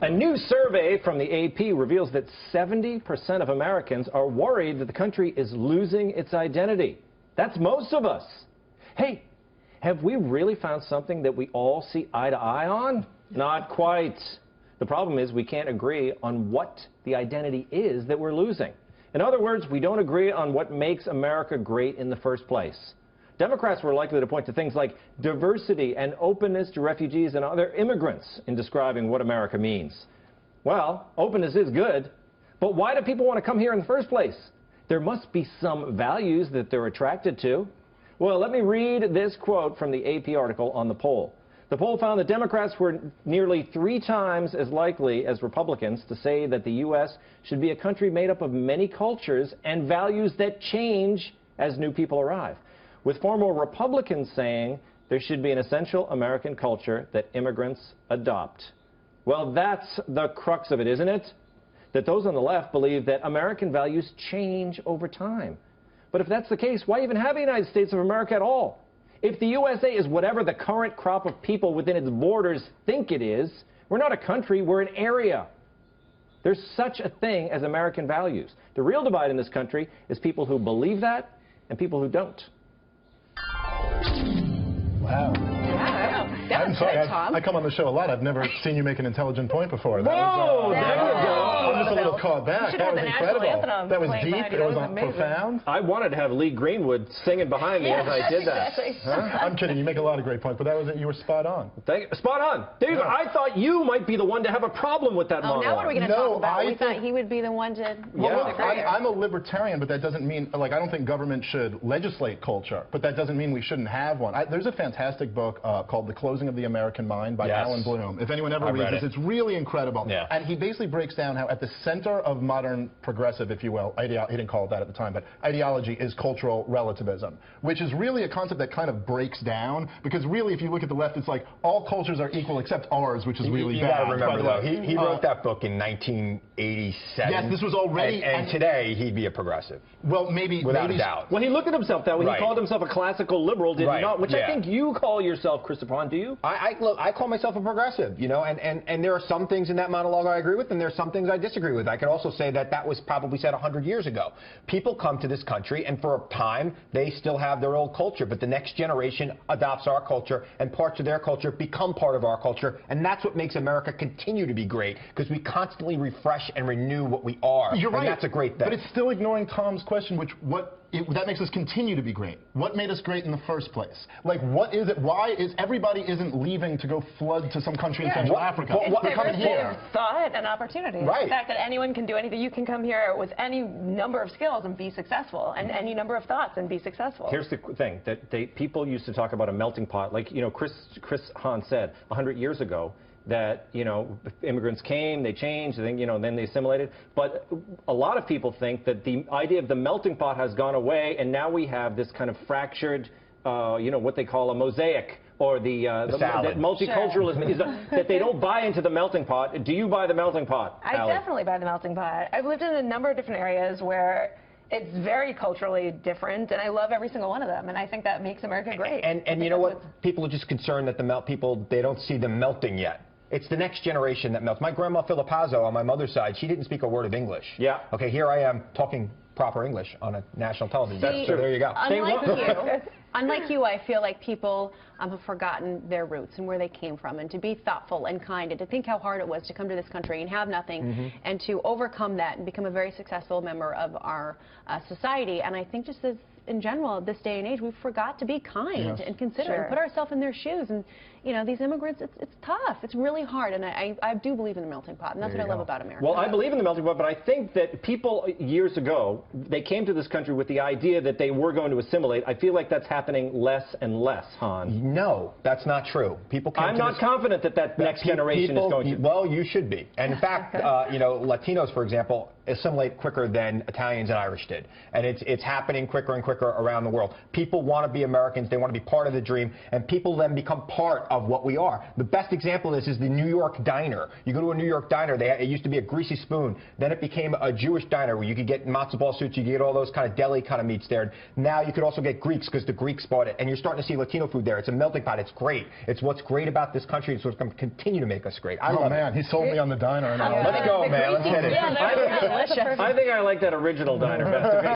A new survey from the AP reveals that 70% of Americans are worried that the country is losing its identity. That's most of us. Hey, have we really found something that we all see eye to eye on? Not quite. The problem is we can't agree on what the identity is that we're losing. In other words, we don't agree on what makes America great in the first place. Democrats were likely to point to things like diversity and openness to refugees and other immigrants in describing what America means. Well, openness is good, but why do people want to come here in the first place? There must be some values that they're attracted to. Well, let me read this quote from the AP article on the poll. The poll found that Democrats were nearly 3 times as likely as Republicans to say that the U.S. should be a country made up of many cultures and values that change as new people arrive, with far more Republicans saying there should be an essential American culture that immigrants adopt. Well, that's the crux of it, isn't it? That those on the left believe that American values change over time. But if that's the case, why even have a United States of America at all? If the USA is whatever the current crop of people within its borders think it is, we're not a country, we're an area. There's such a thing as American values. The real divide in this country is people who believe that and people who don't. Wow. I'm sorry, Tom. I come on the show a lot. I've never seen you make an intelligent point before. Whoa, there you go. I'm just a little caught back. That was incredible. That was deep. It was profound. I wanted to have Lee Greenwood singing behind me as I did that. Huh? I'm kidding. You make a lot of great points, but that was it. You were spot on. Spot on. Dave, I thought you might be the one to have a problem with that monologue. Now what are we going to talk about? We thought he would be the one to... Well, look, I'm a libertarian, but that doesn't mean, like, I don't think government should legislate culture, but that doesn't mean we shouldn't have one. There's a fantastic book called The Closing of the American Mind by Alan Bloom. If anyone ever reads this, it's really incredible. Yeah. And he basically breaks down how at the center of modern progressive, if you will, he didn't call it that at the time, but ideology is cultural relativism, which is really a concept that kind of breaks down, because really if you look at the left, it's like all cultures are equal except ours, which is really bad. You gotta remember though, he wrote that book in 1987. Yes, this was already... And today he'd be a progressive. Well, maybe... Without a doubt. Well, he looked at himself that way. He called himself a classical liberal, did he not? Which I think you call yourself, Christopher Hahn, do you? Look, I call myself a progressive, you know, and there are some things in that monologue I agree with, and there are some things I disagree with. I can also say that that was probably said 100 years ago. People come to this country, and for a time, they still have their old culture, but the next generation adopts our culture, and parts of their culture become part of our culture, and that's what makes America continue to be great, because we constantly refresh and renew what we are. You're right. And that's a great thing. But it's still ignoring Tom's question, that makes us continue to be great. What made us great in the first place? Like, what is it? Why is everybody isn't leaving to go flood to some country in Central Africa? It's diversity of thought and opportunity. Right. The fact that anyone can do anything. You can come here with any number of skills and be successful, and any number of thoughts and be successful. Here's the thing, that people used to talk about a melting pot. Like, you know, Chris Hahn said 100 years ago, that, you know, immigrants came, they changed, then, you know, then they assimilated. But a lot of people think that the idea of the melting pot has gone away, and now we have this kind of fractured, you know, what they call a mosaic, or that multiculturalism is that they don't buy into the melting pot. Do you buy the melting pot, I definitely buy the melting pot. I've lived in a number of different areas where it's very culturally different, and I love every single one of them, and I think that makes America great. And you know what? People are just concerned that they don't see them melting yet. It's the next generation that melts. My grandma Filipazzo on my mother's side, she didn't speak a word of English. Yeah. Okay, here I am talking proper English on a national television. So there you go. Unlike you, I feel like people have forgotten their roots and where they came from, and to be thoughtful and kind, and to think how hard it was to come to this country and have nothing, and to overcome that and become a very successful member of our society. And I think just as in general, this day and age, we forgot to be kind and considerate and put ourselves in their shoes. And, you know, these immigrants, it's tough. It's really hard. And I do believe in the melting pot, and that's what I love about America. Well, I believe in the melting pot, but I think that people years ago, they came to this country with the idea that they were going to assimilate. I feel like that's happening less and less, Hahn. No, that's not true. I'm not confident that next generation is going to. Well, you should be. And in fact, you know, Latinos, for example, assimilate quicker than Italians and Irish did. And it's happening quicker and quicker around the world. People want to be Americans. They want to be part of the dream. And people then become part of what we are. The best example of this is the New York diner. You go to a New York diner, it used to be a greasy spoon. Then it became a Jewish diner where you could get matzo ball suits, you could get all those kind of deli kind of meats there. Now you could also get Greeks because the Greeks bought it. And you're starting to see Latino food there. It's a melting pot. It's great. It's what's great about this country. It's what's going to continue to make us great. I love it. He sold me on the diner. Let's go, man. Let's hit it. I think I like that original diner best.